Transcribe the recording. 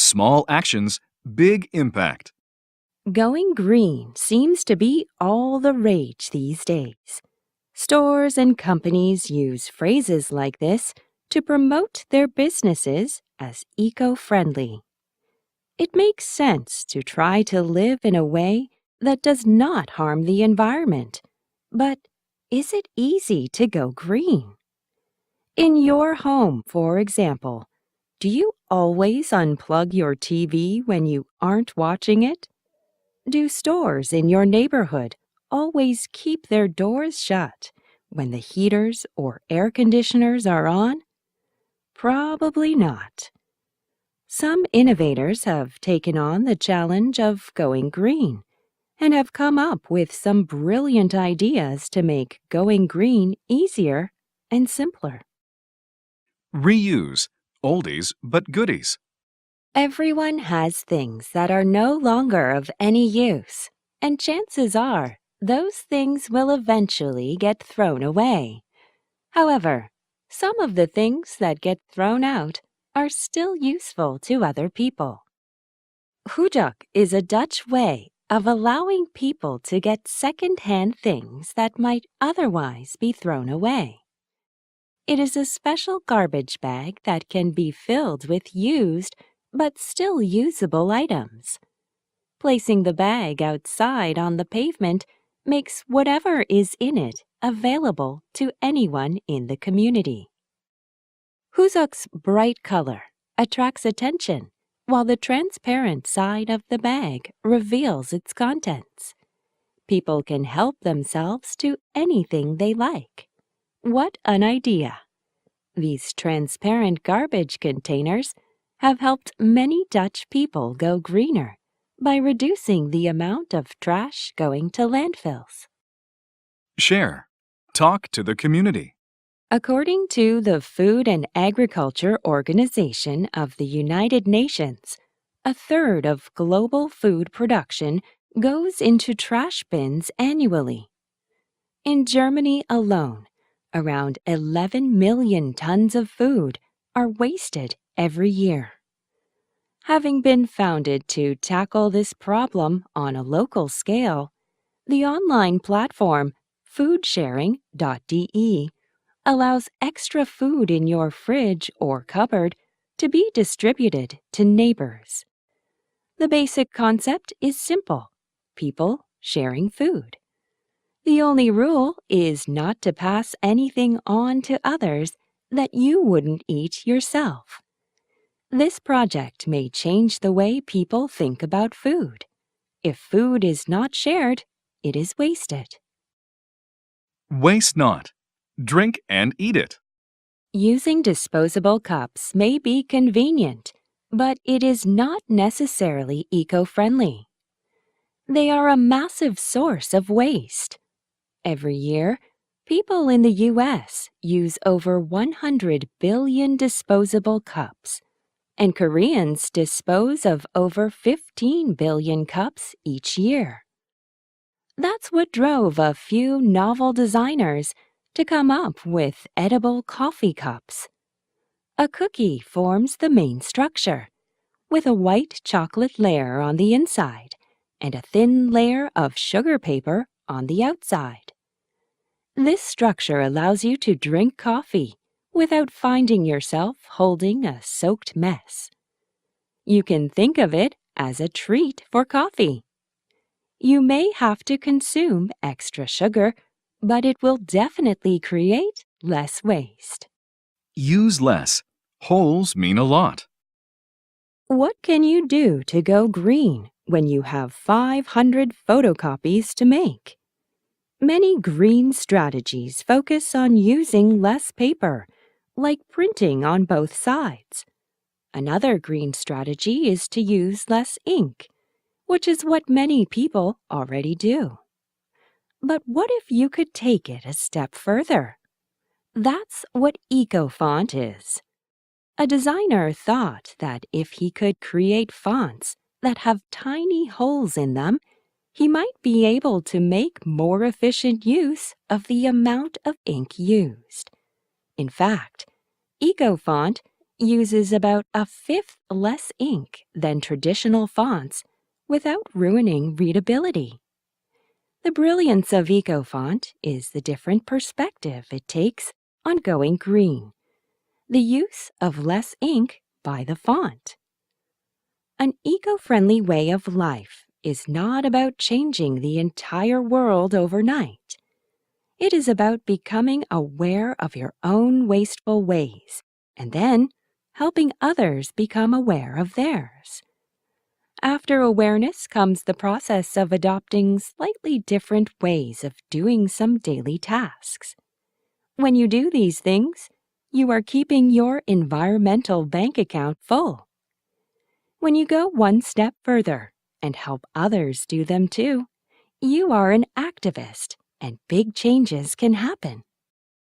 Small actions, big impact. Going green seems to be all the rage these days. Stores and companies use phrases like this to promote their businesses as eco-friendly. It makes sense to try to live in a way that does not harm the environment. But is it easy to go green? In your home, for example, do you always unplug your TV when you aren't watching it? Do stores in your neighborhood always keep their doors shut when the heaters or air conditioners are on? Probably not. Some innovators have taken on the challenge of going green and have come up with some brilliant ideas to make going green easier and simpler. Reuse, oldies but goodies. Everyone has things that are no longer of any use, and chances are those things will eventually get thrown away. However, some of the things that get thrown out are still useful to other people. Hujuk is a Dutch way of allowing people to get second-hand things that might otherwise be thrown away. It is a special garbage bag that can be filled with used but still usable items. Placing the bag outside on the pavement makes whatever is in it available to anyone in the community. Huzuk's bright color attracts attention, while the transparent side of the bag reveals its contents. People can help themselves to anything they like. What an idea! These transparent garbage containers have helped many Dutch people go greener by reducing the amount of trash going to landfills. Share. Talk to the community. According to the Food and Agriculture Organization of the United Nations, a third of global food production goes into trash bins annually. In Germany alone, around 11 million tons of food are wasted every year. Having been founded to tackle this problem on a local scale, the online platform foodsharing.de allows extra food in your fridge or cupboard to be distributed to neighbors. The basic concept is simple: people sharing food. The only rule is not to pass anything on to others that you wouldn't eat yourself. This project may change the way people think about food. If food is not shared, it is wasted. Waste not. Drink and eat it. Using disposable cups may be convenient, but it is not necessarily eco-friendly. They are a massive source of waste. Every year, people in the U.S. use over 100 billion disposable cups, and Koreans dispose of over 15 billion cups each year. That's what drove a few novel designers to come up with edible coffee cups. A cookie forms the main structure, with a white chocolate layer on the inside and a thin layer of sugar paper on the outside. This structure allows you to drink coffee without finding yourself holding a soaked mess. You can think of it as a treat for coffee. You may have to consume extra sugar, but it will definitely create less waste. Use less. Holes mean a lot. What can you do to go green when you have 500 photocopies to make? Many green strategies focus on using less paper, like printing on both sides. Another green strategy is to use less ink, which is what many people already do. But what if you could take it a step further? That's what EcoFont is. A designer thought that if he could create fonts that have tiny holes in them, he might be able to make more efficient use of the amount of ink used. In fact, EcoFont uses about a fifth less ink than traditional fonts without ruining readability. The brilliance of EcoFont is the different perspective it takes on going green, the use of less ink by the font. An eco-friendly way of life is not about changing the entire world overnight. It is about becoming aware of your own wasteful ways and then helping others become aware of theirs. After awareness comes the process of adopting slightly different ways of doing some daily tasks. When you do these things, you are keeping your environmental bank account full. When you go one step further and help others do them too, you are an activist, and big changes can happen.